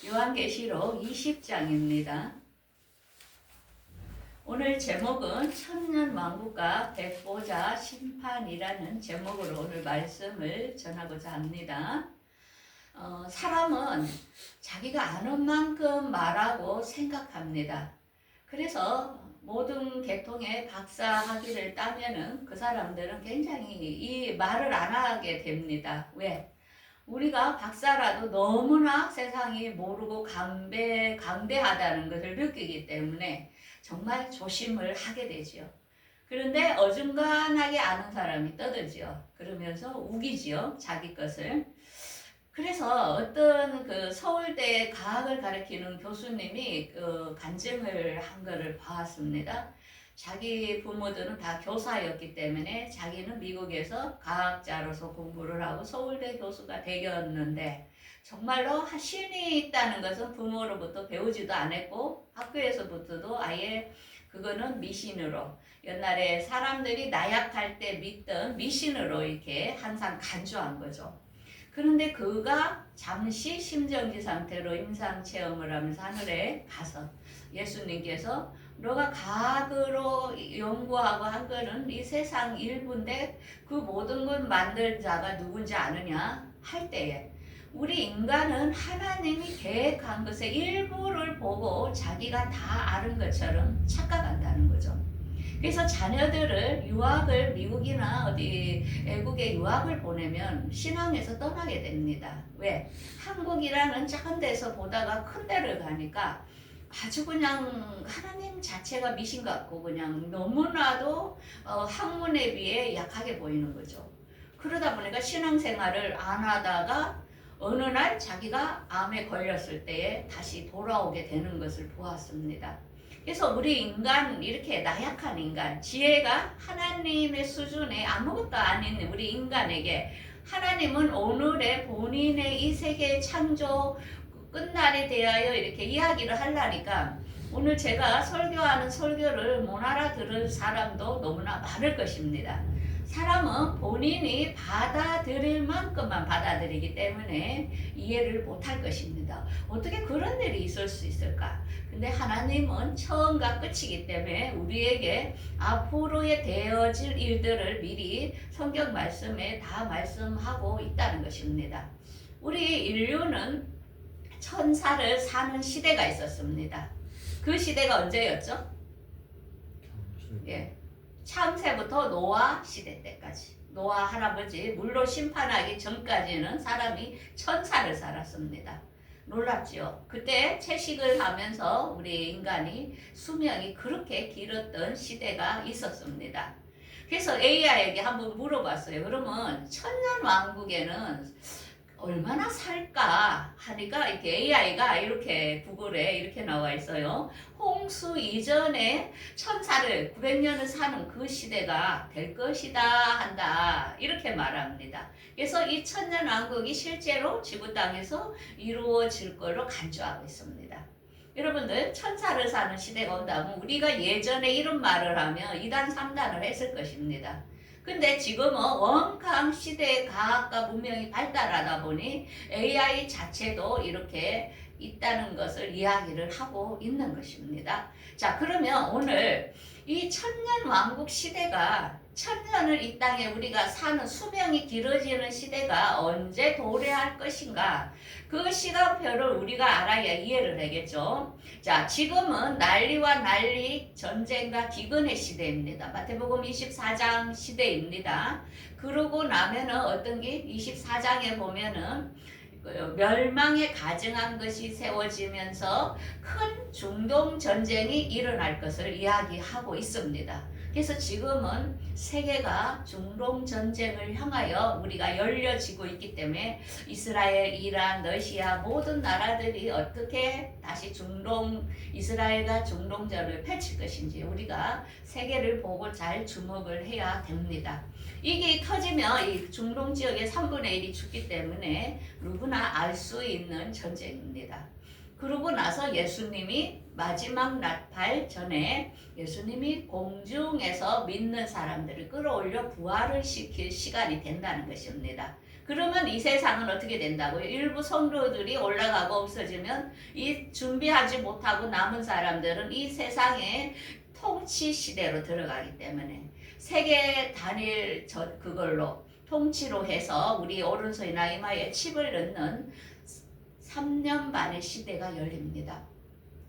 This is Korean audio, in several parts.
요한계시록 20장입니다. 오늘 제목은 천년왕국과 백보자 심판이라는 제목으로 오늘 말씀을 전하고자 합니다. 사람은 자기가 아는 만큼 말하고 생각합니다. 그래서 모든 계통의 박사 학위를 따면은 그 사람들은 굉장히 이 말을 안 하게 됩니다. 왜? 우리가 박사라도 너무나 세상이 모르고 강대하다는 것을 느끼기 때문에 정말 조심을 하게 되지요. 그런데 어중간하게 아는 사람이 떠들지요. 그러면서 우기지요. 자기 것을. 그래서 어떤 그 서울대 과학을 가르치는 교수님이 간증을 한 것을 봤습니다. 자기 부모들은 다 교사였기 때문에 자기는 미국에서 과학자로서 공부를 하고 서울대 교수가 되었는데 정말로 신이 있다는 것은 부모로부터 배우지도 않았고 학교에서부터도 아예 그거는 미신으로 옛날에 사람들이 나약할 때 믿던 미신으로 이렇게 항상 간주한 거죠. 그런데 그가 잠시 심정지 상태로 임상체험을 하면서 하늘에 가서 예수님께서 너가 과학으로 연구하고 한 거는 이 세상 일부인데 그 모든 걸 만든 자가 누군지 아느냐 할 때에 우리 인간은 하나님이 계획한 것의 일부를 보고 자기가 다 아는 것처럼 착각한다는 거죠. 그래서 자녀들을 유학을 미국이나 어디 외국에 유학을 보내면 신앙에서 떠나게 됩니다. 왜? 한국이라는 작은 데서 보다가 큰 데를 가니까 아주 그냥 하나님 자체가 미신 같고 그냥 너무나도 학문에 비해 약하게 보이는 거죠. 그러다 보니까 신앙생활을 안 하다가 어느 날 자기가 암에 걸렸을 때에 다시 돌아오게 되는 것을 보았습니다. 그래서 우리 인간, 이렇게 나약한 인간, 지혜가 하나님의 수준에 아무것도 아닌 우리 인간에게 하나님은 오늘의 본인의 이 세계 창조 끝날에 대하여 이렇게 이야기를 하려니까 오늘 제가 설교하는 설교를 못 알아들을 사람도 너무나 많을 것입니다. 사람은 본인이 받아들일 만큼만 받아들이기 때문에 이해를 못할 것입니다. 어떻게 그런 일이 있을 수 있을까? 근데 하나님은 처음과 끝이기 때문에 우리에게 앞으로의 되어질 일들을 미리 성경 말씀에 다 말씀하고 있다는 것입니다. 우리 인류는 천사를 사는 시대가 있었습니다. 그 시대가 언제였죠? 예. 창세부터 노아 시대 때까지. 노아 할아버지 물로 심판하기 전까지는 사람이 천사를 살았습니다. 놀랍지요? 그때 채식을 하면서 우리 인간이 수명이 그렇게 길었던 시대가 있었습니다. 그래서 AI에게 한번 물어봤어요. 그러면 천년왕국에는 얼마나 살까 하니까 이렇게 AI가 이렇게 구글에 이렇게 나와 있어요. 홍수 이전에 천사를 900년을 사는 그 시대가 될 것이다 한다 이렇게 말합니다. 그래서 이 천년왕국이 실제로 지구 땅에서 이루어질 걸로 간주하고 있습니다. 여러분들 천사를 사는 시대가 온다면 우리가 예전에 이런 말을 하면 2단 3단을 했을 것입니다. 근데 지금은 원강 시대의 과학과 문명이 발달하다 보니 AI 자체도 이렇게 있다는 것을 이야기를 하고 있는 것입니다. 자, 그러면 오늘 이 천년왕국 시대가 천년을 이 땅에 우리가 사는 수명이 길어지는 시대가 언제 도래할 것인가? 그 시간표를 우리가 알아야 이해를 하겠죠. 자, 지금은 난리와 난리, 전쟁과 기근의 시대입니다. 마태복음 24장 시대입니다. 그러고 나면은 어떤 게 24장에 보면은 멸망에 가증한 것이 세워지면서 큰 중동 전쟁이 일어날 것을 이야기하고 있습니다. 그래서 지금은 세계가 중동 전쟁을 향하여 우리가 열려지고 있기 때문에 이스라엘, 이란, 러시아 모든 나라들이 어떻게 다시 이스라엘과 중동전을 펼칠 것인지 우리가 세계를 보고 잘 주목을 해야 됩니다. 이게 터지면 이 중동 지역의 3분의 1이 죽기 때문에 누구나 알 수 있는 전쟁입니다. 그러고 나서 예수님이 마지막 나팔 전에 예수님이 공중에서 믿는 사람들을 끌어올려 부활을 시킬 시간이 된다는 것입니다. 그러면 이 세상은 어떻게 된다고요? 일부 성도들이 올라가고 없어지면 이 준비하지 못하고 남은 사람들은 이 세상의 통치 시대로 들어가기 때문에 세계 단일 그걸로 통치로 해서 우리 오른손이나 이마에 칩을 넣는 3년 반의 시대가 열립니다.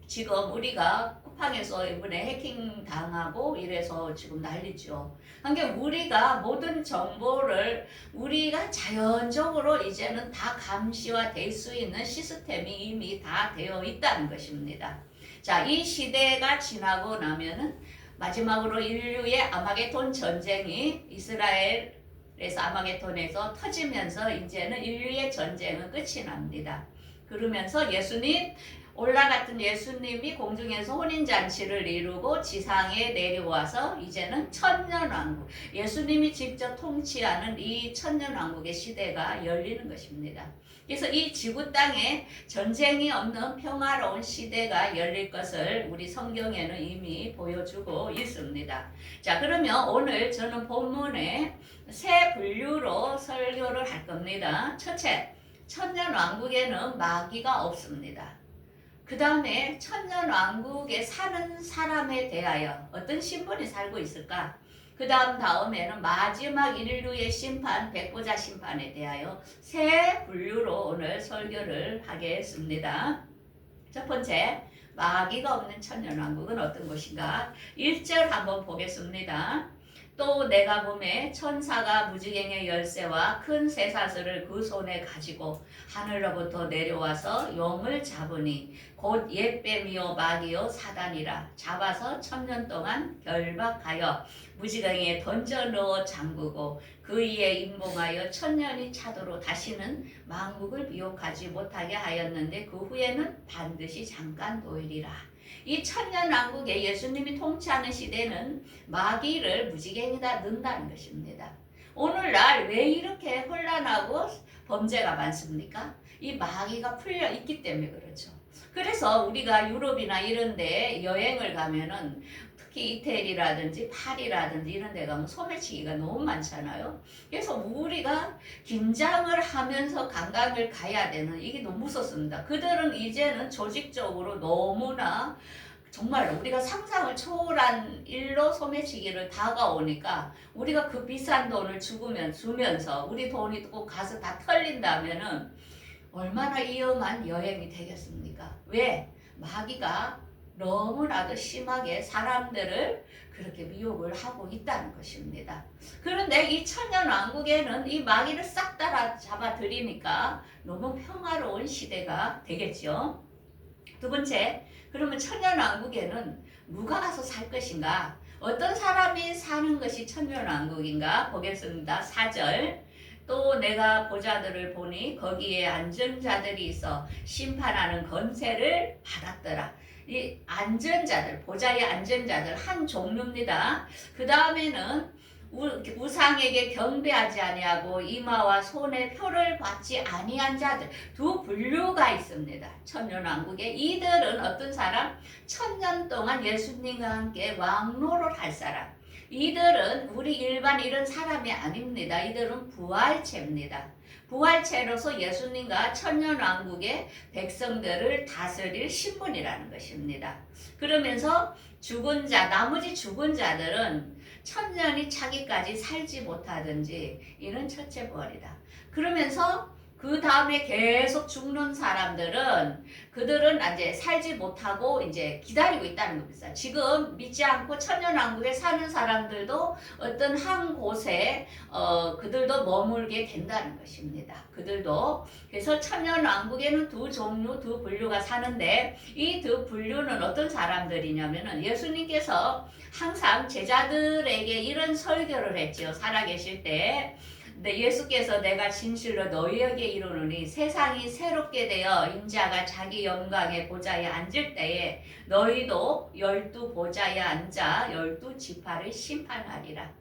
지금 우리가 쿠팡에서 이번에 해킹 당하고 이래서 지금 난리죠. 그러니까 우리가 모든 정보를 우리가 자연적으로 이제는 다 감시와 될 수 있는 시스템이 이미 다 되어 있다는 것입니다. 자, 이 시대가 지나고 나면은 마지막으로 인류의 아마게돈 전쟁이 이스라엘에서 아마게돈에서 터지면서 이제는 인류의 전쟁은 끝이 납니다. 그러면서 예수님 올라갔던 예수님이 공중에서 혼인잔치를 이루고 지상에 내려와서 이제는 천년왕국, 예수님이 직접 통치하는 이 천년왕국의 시대가 열리는 것입니다. 그래서 이 지구 땅에 전쟁이 없는 평화로운 시대가 열릴 것을 우리 성경에는 이미 보여주고 있습니다. 자, 그러면 오늘 저는 본문에 세 분류로 설교를 할 겁니다. 첫째, 천년왕국에는 마귀가 없습니다. 그 다음에 천년왕국에 사는 사람에 대하여 어떤 신분이 살고 있을까? 그 다음에는 마지막 인류의 심판, 백보자 심판에 대하여 세 분류로 오늘 설교를 하겠습니다. 첫 번째, 마귀가 없는 천년왕국은 어떤 것인가? 1절 한번 보겠습니다. 또 내가 보매 천사가 무지개의 열쇠와 큰 쇠사슬을 그 손에 가지고 하늘로부터 내려와서 용을 잡으니 곧 옛뱀이요 마귀요 사단이라 잡아서 1000년 동안 결박하여 무지개에 던져 넣어 잠그고 그 위에 임봉하여 1000년이 차도록 다시는 만국을 미혹하지 못하게 하였는데 그 후에는 반드시 잠깐 도이리라. 이 천년왕국에 예수님이 통치하는 시대는 마귀를 무지개에다 넣는다는 것입니다. 오늘날 왜 이렇게 혼란하고 범죄가 많습니까? 이 마귀가 풀려 있기 때문에 그렇죠. 그래서 우리가 유럽이나 이런 데 여행을 가면은 특히 이태리라든지 파리라든지 이런 데 가면 소매치기가 너무 많잖아요. 그래서 우리가 긴장을 하면서 관광을 가야 되는 이게 너무 무섭습니다. 그들은 이제는 조직적으로 너무나 정말 우리가 상상을 초월한 일로 소매치기를 다가오니까 우리가 그 비싼 돈을 주면서 우리 돈이 꼭 가서 다 털린다면은 얼마나 위험한 여행이 되겠습니까? 왜? 마귀가 너무나도 심하게 사람들을 그렇게 미혹을 하고 있다는 것입니다. 그런데 이 천년왕국에는 이 마귀를 싹 따라 잡아들이니까 너무 평화로운 시대가 되겠죠. 두 번째, 그러면 천년왕국에는 누가 가서 살 것인가? 어떤 사람이 사는 것이 천년왕국인가? 보겠습니다. 4절. 또 내가 보자들을 보니 거기에 앉은 자들이 있어 심판하는 권세를 받았더라. 이 앉은 자들, 보좌에 앉은 자들 한 종류입니다. 그 다음에는 우상에게 경배하지 아니하고 이마와 손에 표를 받지 아니한 자들 두 분류가 있습니다. 천년왕국에 이들은 어떤 사람? 1000년 동안 예수님과 함께 왕노를 할 사람. 이들은 우리 일반 이런 사람이 아닙니다. 이들은 부활체입니다. 부활체로서 예수님과 천년왕국의 백성들을 다스릴 신분이라는 것입니다. 그러면서 죽은 자, 나머지 죽은 자들은 1000년이 차기까지 살지 못하든지 이는 첫째 부활이다. 그러면서 그 다음에 계속 죽는 사람들은 그들은 이제 살지 못하고 이제 기다리고 있다는 겁니다. 지금 믿지 않고 천년왕국에 사는 사람들도 어떤 한 곳에 그들도 머물게 된다는 것입니다. 그들도 그래서 천년왕국에는 두 종류, 두 분류가 사는데 이 두 분류는 어떤 사람들이냐면은 예수님께서 항상 제자들에게 이런 설교를 했지요. 살아계실 때. 근데 예수께서 내가 진실로 너희에게 이르노니 세상이 새롭게 되어 인자가 자기 영광의 보좌에 앉을 때에 너희도 12 보좌에 앉아 12 지파를 심판하리라.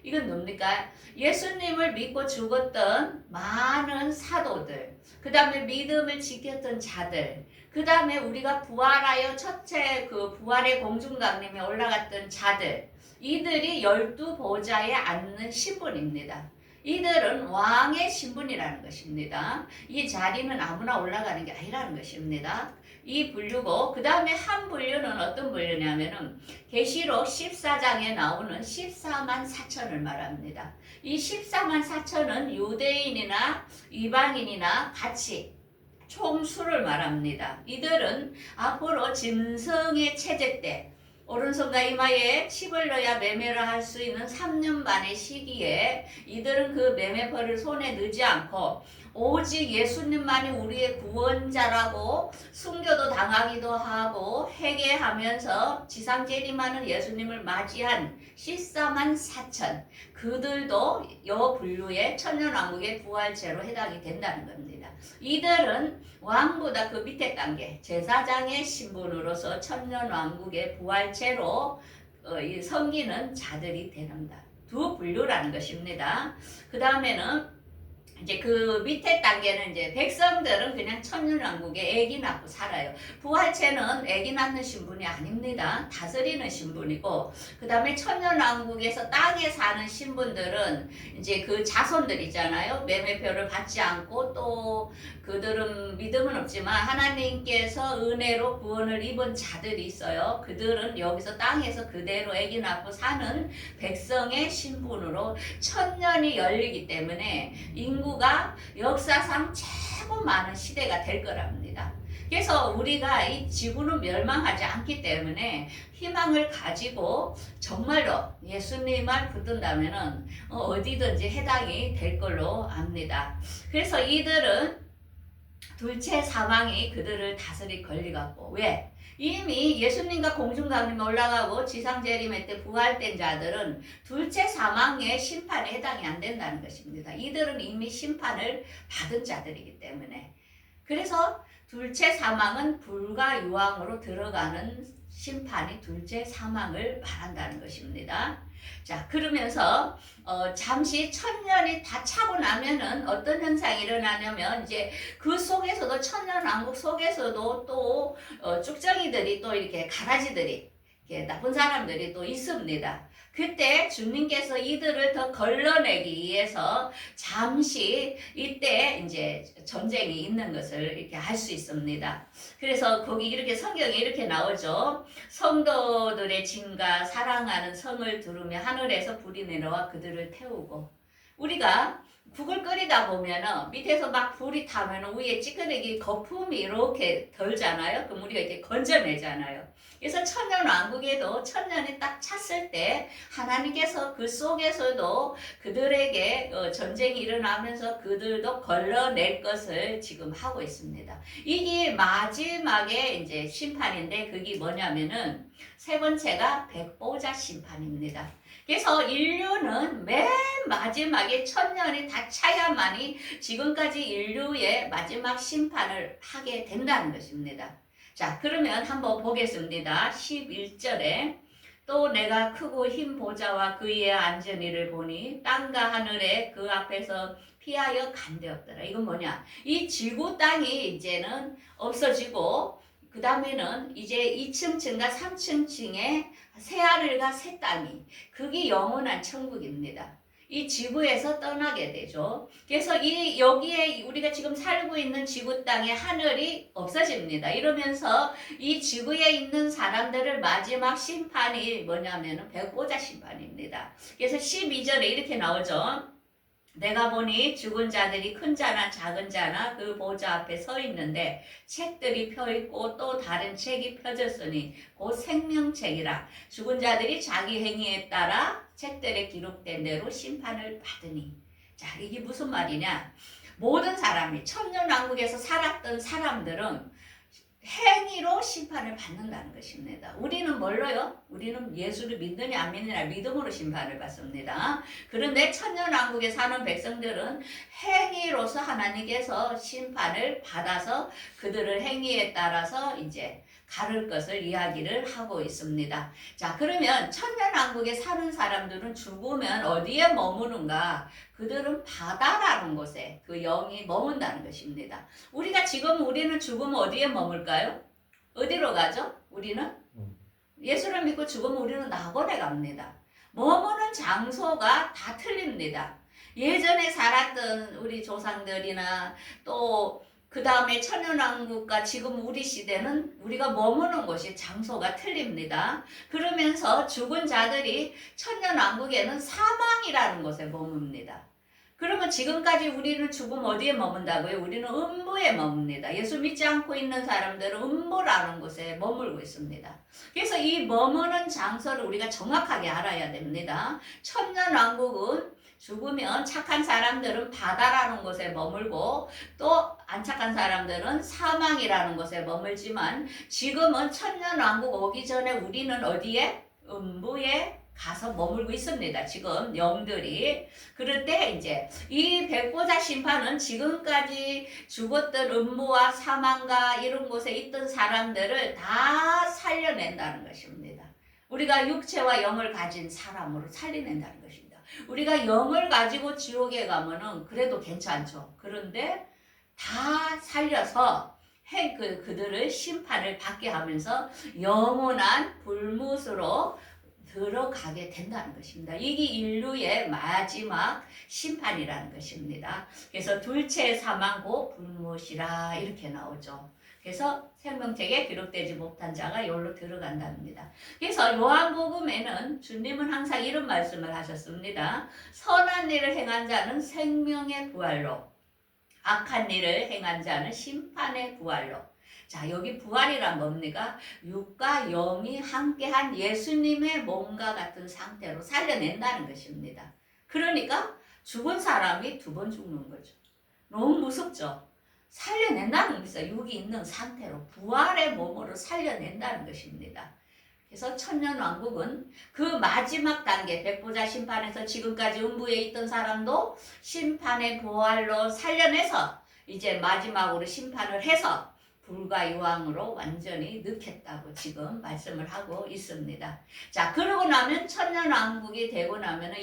이건 뭡니까? 예수님을 믿고 죽었던 많은 사도들, 그 다음에 믿음을 지켰던 자들, 그 다음에 우리가 부활하여 첫째 그 부활의 공중강림에 올라갔던 자들, 이들이 12 보좌에 앉는 신분입니다. 이들은 왕의 신분이라는 것입니다. 이 자리는 아무나 올라가는 게 아니라는 것입니다. 이 분류고 그 다음에 한 분류는 어떤 분류냐면은 계시록 14장에 나오는 14만 4천을 말합니다. 이 14만 4천은 유대인이나 이방인이나 같이 총수를 말합니다. 이들은 앞으로 짐승의 채제 때 오른손과 이마에 칩을 넣어야 매매를 할 수 있는 3년 반의 시기에 이들은 그 매매벌을 손에 넣지 않고 오직 예수님만이 우리의 구원자라고 순교도 당하기도 하고 회개하면서 지상 재림하는 예수님을 맞이한 14만 4천 그들도 여 분류의 천년왕국의 부활체로 해당이 된다는 겁니다. 이들은 왕보다 그 밑에 단계 제사장의 신분으로서 천년왕국의 부활체로 섬기는 자들이 되는다. 두 분류라는 것입니다. 그 다음에는 이제 그 밑에 단계는 이제 백성들은 그냥 천년왕국에 애기 낳고 살아요. 부활체는 애기 낳는 신분이 아닙니다. 다스리는 신분이고, 그 다음에 천년왕국에서 땅에 사는 신분들은 이제 그 자손들 있잖아요. 매매표를 받지 않고 또 그들은 믿음은 없지만 하나님께서 은혜로 구원을 입은 자들이 있어요. 그들은 여기서 땅에서 그대로 애기 낳고 사는 백성의 신분으로 천년이 열리기 때문에 인구가 역사상 최고 많은 시대가 될 거랍니다. 그래서 우리가 이 지구는 멸망하지 않기 때문에 희망을 가지고 정말로 예수님을 붙든다면 어디든지 해당이 될 걸로 압니다. 그래서 이들은 둘째 사망이 그들을 다스릴 권리가 없고 왜? 이미 예수님과 공중강림에 올라가고 지상재림의 때 부활된 자들은 둘째 사망의 심판에 해당이 안 된다는 것입니다. 이들은 이미 심판을 받은 자들이기 때문에. 그래서 둘째 사망은 불과 유황으로 들어가는 심판이 둘째 사망을 말한다는 것입니다. 자, 그러면서 잠시 천년이 다 차고 나면은 어떤 현상이 일어나냐면 이제 그 속에서도 천년왕국 속에서도 또 쭉정이들이 또 이렇게 가라지들이 이렇게 나쁜 사람들이 또 있습니다. 그때 주님께서 이들을 더 걸러내기 위해서 잠시 이때 이제 전쟁이 있는 것을 이렇게 알 수 있습니다. 그래서 거기 이렇게 성경에 이렇게 나오죠. 성도들의 진가 사랑하는 성을 두르며 하늘에서 불이 내려와 그들을 태우고 우리가 국을 끓이다 보면은 밑에서 막 불이 타면 위에 찌끄레기 거품이 이렇게 덜잖아요. 그럼 우리가 이렇게 건져내잖아요. 그래서 천년왕국에도 천년이 딱 찼을 때 하나님께서 그 속에서도 그들에게 전쟁이 일어나면서 그들도 걸러낼 것을 지금 하고 있습니다. 이게 마지막에 이제 심판인데 그게 뭐냐면은 세 번째가 백보자 심판입니다. 그래서 인류는 맨 마지막에 천년이 다 차야만이 지금까지 인류의 마지막 심판을 하게 된다는 것입니다. 자, 그러면 한번 보겠습니다. 11절에 또 내가 크고 흰 보좌와 그 위에 앉은 이를 보니 땅과 하늘에 그 앞에서 피하여 간되었더라. 이건 뭐냐? 이 지구 땅이 이제는 없어지고 그 다음에는 이제 2층층과 3층층에 새하늘과 새 땅이 그게 영원한 천국입니다. 이 지구에서 떠나게 되죠. 그래서 여기에 우리가 지금 살고 있는 지구 땅의 하늘이 없어집니다. 이러면서 이 지구에 있는 사람들을 마지막 심판이 뭐냐면 백보자 심판입니다. 그래서 12절에 이렇게 나오죠. 내가 보니 죽은 자들이 큰 자나 작은 자나 그 보좌 앞에 서 있는데 책들이 펴있고 또 다른 책이 펴졌으니 곧 생명책이라 죽은 자들이 자기 행위에 따라 책들에 기록된 대로 심판을 받으니. 자, 이게 무슨 말이냐? 모든 사람이 천년왕국에서 살았던 사람들은 행위로 심판을 받는다는 것입니다. 우리는 뭘로요? 우리는 예수를 믿느냐 안 믿느냐 믿음으로 심판을 받습니다. 그런데 천년왕국에 사는 백성들은 행위로서 하나님께서 심판을 받아서 그들을 행위에 따라서 이제 가를 것을 이야기를 하고 있습니다. 자, 그러면 천년왕국에 사는 사람들은 죽으면 어디에 머무는가? 그들은 바다라는 곳에 그 영이 머문다는 것입니다. 우리는 죽으면 어디에 머물까요? 어디로 가죠? 우리는? 예수를 믿고 죽으면 우리는 낙원에 갑니다. 머무는 장소가 다 틀립니다. 예전에 살았던 우리 조상들이나 또 그 다음에 천연왕국과 지금 우리 시대는 우리가 머무는 곳이 장소가 틀립니다. 그러면서 죽은 자들이 천연왕국에는 사망이라는 곳에 머뭅니다. 그러면 지금까지 우리는 죽음 어디에 머문다고요? 우리는 음부에 머뭅니다. 예수 믿지 않고 있는 사람들은 음부라는 곳에 머물고 있습니다. 그래서 이 머무는 장소를 우리가 정확하게 알아야 됩니다. 천년왕국은 죽으면 착한 사람들은 바다라는 곳에 머물고 또 안 착한 사람들은 사망이라는 곳에 머물지만 지금은 천년왕국 오기 전에 우리는 어디에? 음부에 가서 머물고 있습니다. 지금 영들이. 그럴 때 이제 이 백보자 심판은 지금까지 죽었던 음부와 사망과 이런 곳에 있던 사람들을 다 살려낸다는 것입니다. 우리가 육체와 영을 가진 사람으로 살려낸다는 것입니다. 우리가 영을 가지고 지옥에 가면은 그래도 괜찮죠. 그런데 다 살려서 그들을 심판을 받게 하면서 영원한 불못으로 들어가게 된다는 것입니다. 이게 인류의 마지막 심판이라는 것입니다. 그래서 둘째 사망고 불못이라 이렇게 나오죠. 그래서 생명책에 기록되지 못한 자가 여기로 들어간답니다. 그래서 요한복음에는 주님은 항상 이런 말씀을 하셨습니다. 선한 일을 행한 자는 생명의 부활로, 악한 일을 행한 자는 심판의 부활로. 자, 여기 부활이란 뭡니까? 육과 영이 함께한 예수님의 몸과 같은 상태로 살려낸다는 것입니다. 그러니까 죽은 사람이 두 번 죽는 거죠. 너무 무섭죠? 살려낸다는 것입니다. 육이 있는 상태로 부활의 몸으로 살려낸다는 것입니다. 그래서 천년왕국은 그 마지막 단계 백보자 심판에서 지금까지 음부에 있던 사람도 심판의 부활로 살려내서 이제 마지막으로 심판을 해서 불과 유황으로 완전히 넣겠다고 지금 말씀을 하고 있습니다. 자, 그러고 나면 천년왕국이 되고 나면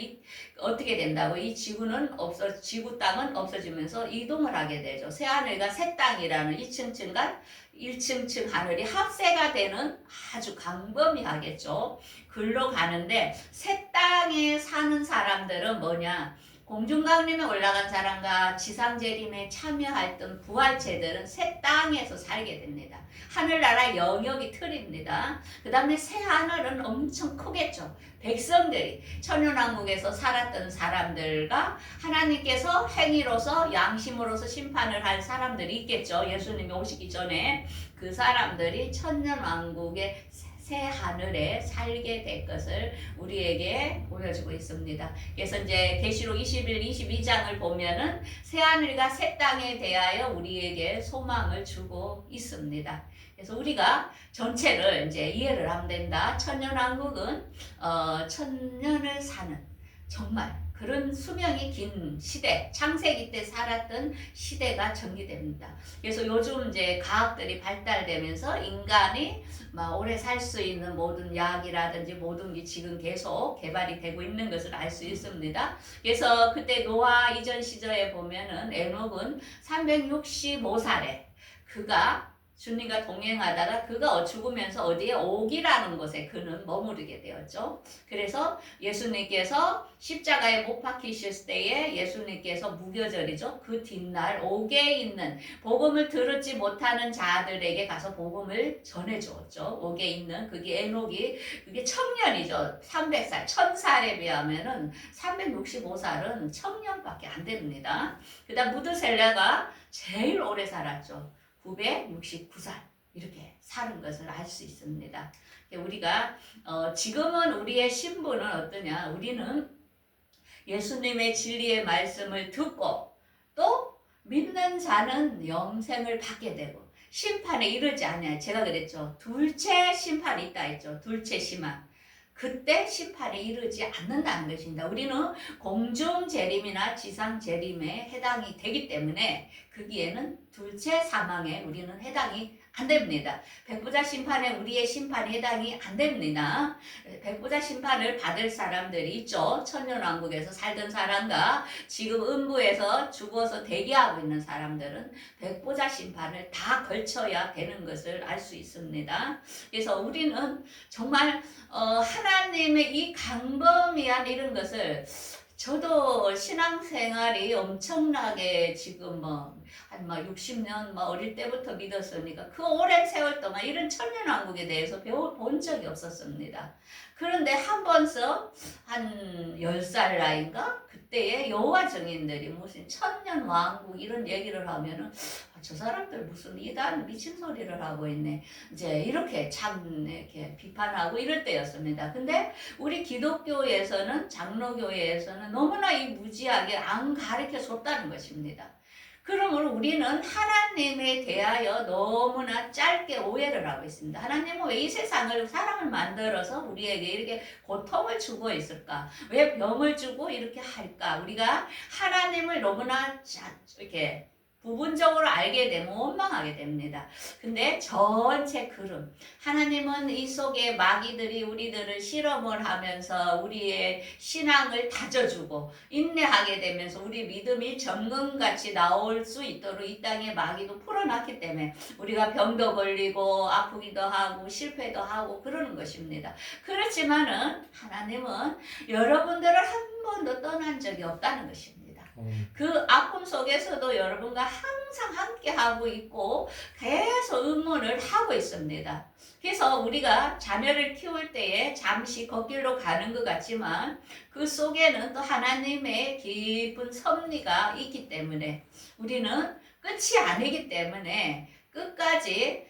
어떻게 된다고? 이 지구는 지구 땅은 없어지면서 이동을 하게 되죠. 새하늘과 새 땅이라는 2층층과 1층층 하늘이 합세가 되는 아주 광범위하겠죠. 글로 가는데 새 땅에 사는 사람들은 뭐냐? 공중강림에 올라간 사람과 지상재림에 참여했던 부활체들은 새 땅에서 살게 됩니다. 하늘나라 영역이 틀립니다. 그 다음에 새 하늘은 엄청 크겠죠. 백성들이 천연왕국에서 살았던 사람들과 하나님께서 행위로서 양심으로서 심판을 할 사람들이 있겠죠. 예수님이 오시기 전에 그 사람들이 천년왕국의 새 하늘에 살게 될 것을 우리에게 보여주고 있습니다. 그래서 이제 계시록 21, 22장을 보면은 새 하늘과 새 땅에 대하여 우리에게 소망을 주고 있습니다. 그래서 우리가 전체를 이제 이해를 하면 된다. 천년왕국은 천년을 사는 정말 그런 수명이 긴 시대, 창세기 때 살았던 시대가 전개됩니다. 그래서 요즘 이제 과학들이 발달되면서 인간이 오래 살 수 있는 모든 약이라든지 모든 게 지금 계속 개발이 되고 있는 것을 알 수 있습니다. 그래서 그때 노아 이전 시절에 보면은 에녹은 365살에 그가 주님과 동행하다가 그가 죽으면서 어디에 옥이라는 곳에 그는 머무르게 되었죠. 그래서 예수님께서 십자가에 못 박히실 때에 예수님께서 무교절이죠. 그 뒷날 옥에 있는 복음을 들었지 못하는 자들에게 가서 복음을 전해주었죠. 옥에 있는 그게 에녹이 그게 청년이죠. 300살, 1000살에 비하면은 365살은 청년밖에 안 됩니다. 그 다음 무드셀라가 제일 오래 살았죠. 969살 이렇게 사는 것을 알 수 있습니다. 우리가 지금은 우리의 신분은 어떠냐? 우리는 예수님의 진리의 말씀을 듣고 또 믿는 자는 영생을 받게 되고 심판에 이르지 않아요. 제가 그랬죠. 둘째 심판이 있다 했죠. 둘째 심판. 그때 심판에 이르지 않는다는 것입니다. 우리는 공중 재림이나 지상 재림에 해당이 되기 때문에 거기에는 둘째 사망에 우리는 해당이 안 됩니다. 백보자 심판에 우리의 심판이 해당이 안 됩니다. 백보자 심판을 받을 사람들이 있죠. 천년왕국에서 살던 사람과 지금 음부에서 죽어서 대기하고 있는 사람들은 백보자 심판을 다 걸쳐야 되는 것을 알 수 있습니다. 그래서 우리는 정말 하나님의 이 광범위한 이런 것을 저도 신앙생활이 엄청나게 지금 한 60년 어릴 때부터 믿었으니까 그 오랜 세월 동안 이런 천년왕국에 대해서 배워본 적이 없었습니다. 그런데 한 번서 한 10살 나이인가? 그때에 여호와 증인들이 무슨 천년왕국 이런 얘기를 하면은 저 사람들 무슨 이단 미친 소리를 하고 있네. 이제 이렇게 참 이렇게 비판하고 이럴 때였습니다. 근데 우리 기독교에서는 장로교회에서는 너무나 이 무지하게 안 가르쳐 줬다는 것입니다. 그러므로 우리는 하나님에 대하여 너무나 짧게 오해를 하고 있습니다. 하나님은 왜 이 세상을 사람을 만들어서 우리에게 이렇게 고통을 주고 있을까? 왜 병을 주고 이렇게 할까? 우리가 하나님을 너무나 이렇게 부분적으로 알게 되면 원망하게 됩니다. 근데 전체 그름, 하나님은 이 속에 마귀들이 우리들을 실험을 하면서 우리의 신앙을 다져주고 인내하게 되면서 우리 믿음이 정금같이 나올 수 있도록 이 땅에 마귀도 풀어놨기 때문에 우리가 병도 걸리고 아프기도 하고 실패도 하고 그러는 것입니다. 그렇지만은 하나님은 여러분들을 한 번도 떠난 적이 없다는 것입니다. 그 아픔 속에서도 여러분과 항상 함께 하고 있고 계속 응원을 하고 있습니다. 그래서 우리가 자녀를 키울 때에 잠시 걷길로 가는 것 같지만 그 속에는 또 하나님의 깊은 섭리가 있기 때문에 우리는 끝이 아니기 때문에 끝까지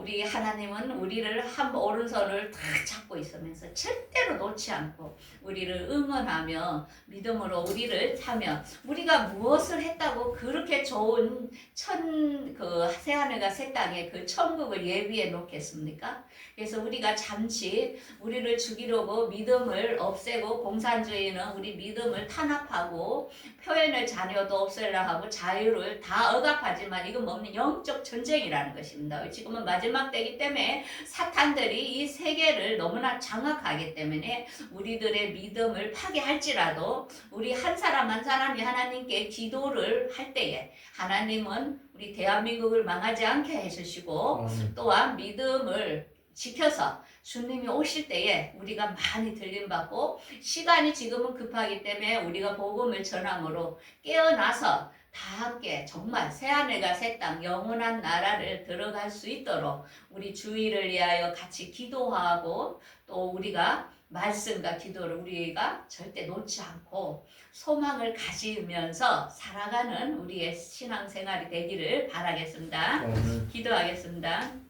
우리 하나님은 우리를 한번 오른손을 탁 잡고 있으면서 절대로 놓지 않고 우리를 응원하며 믿음으로 우리를 타며 우리가 무엇을 했다고 그렇게 좋은 새하늘과 새 땅에 그 천국을 예비해 놓겠습니까? 그래서 우리가 잠시 우리를 죽이려고 믿음을 없애고 공산주의는 우리 믿음을 탄압하고 표현을 자녀도 없애려 하고 자유를 다 억압하지만 이건 뭐냐 영적 전쟁이라는 것입니다. 지금은 마지막 때이기 때문에 사탄들이 이 세계를 너무나 장악하기 때문에 우리들의 믿음을 파괴할지라도 우리 한 사람 한 사람이 하나님께 기도를 할 때에 하나님은 우리 대한민국을 망하지 않게 해주시고 또한 믿음을 지켜서 주님이 오실 때에 우리가 많이 들림받고 시간이 지금은 급하기 때문에 우리가 복음을 전함으로 깨어나서 다 함께 정말 새하늘과 새 땅 영원한 나라를 들어갈 수 있도록 우리 주의를 위하여 같이 기도하고 또 우리가 말씀과 기도를 우리가 절대 놓지 않고 소망을 가지면서 살아가는 우리의 신앙생활이 되기를 바라겠습니다. 기도하겠습니다.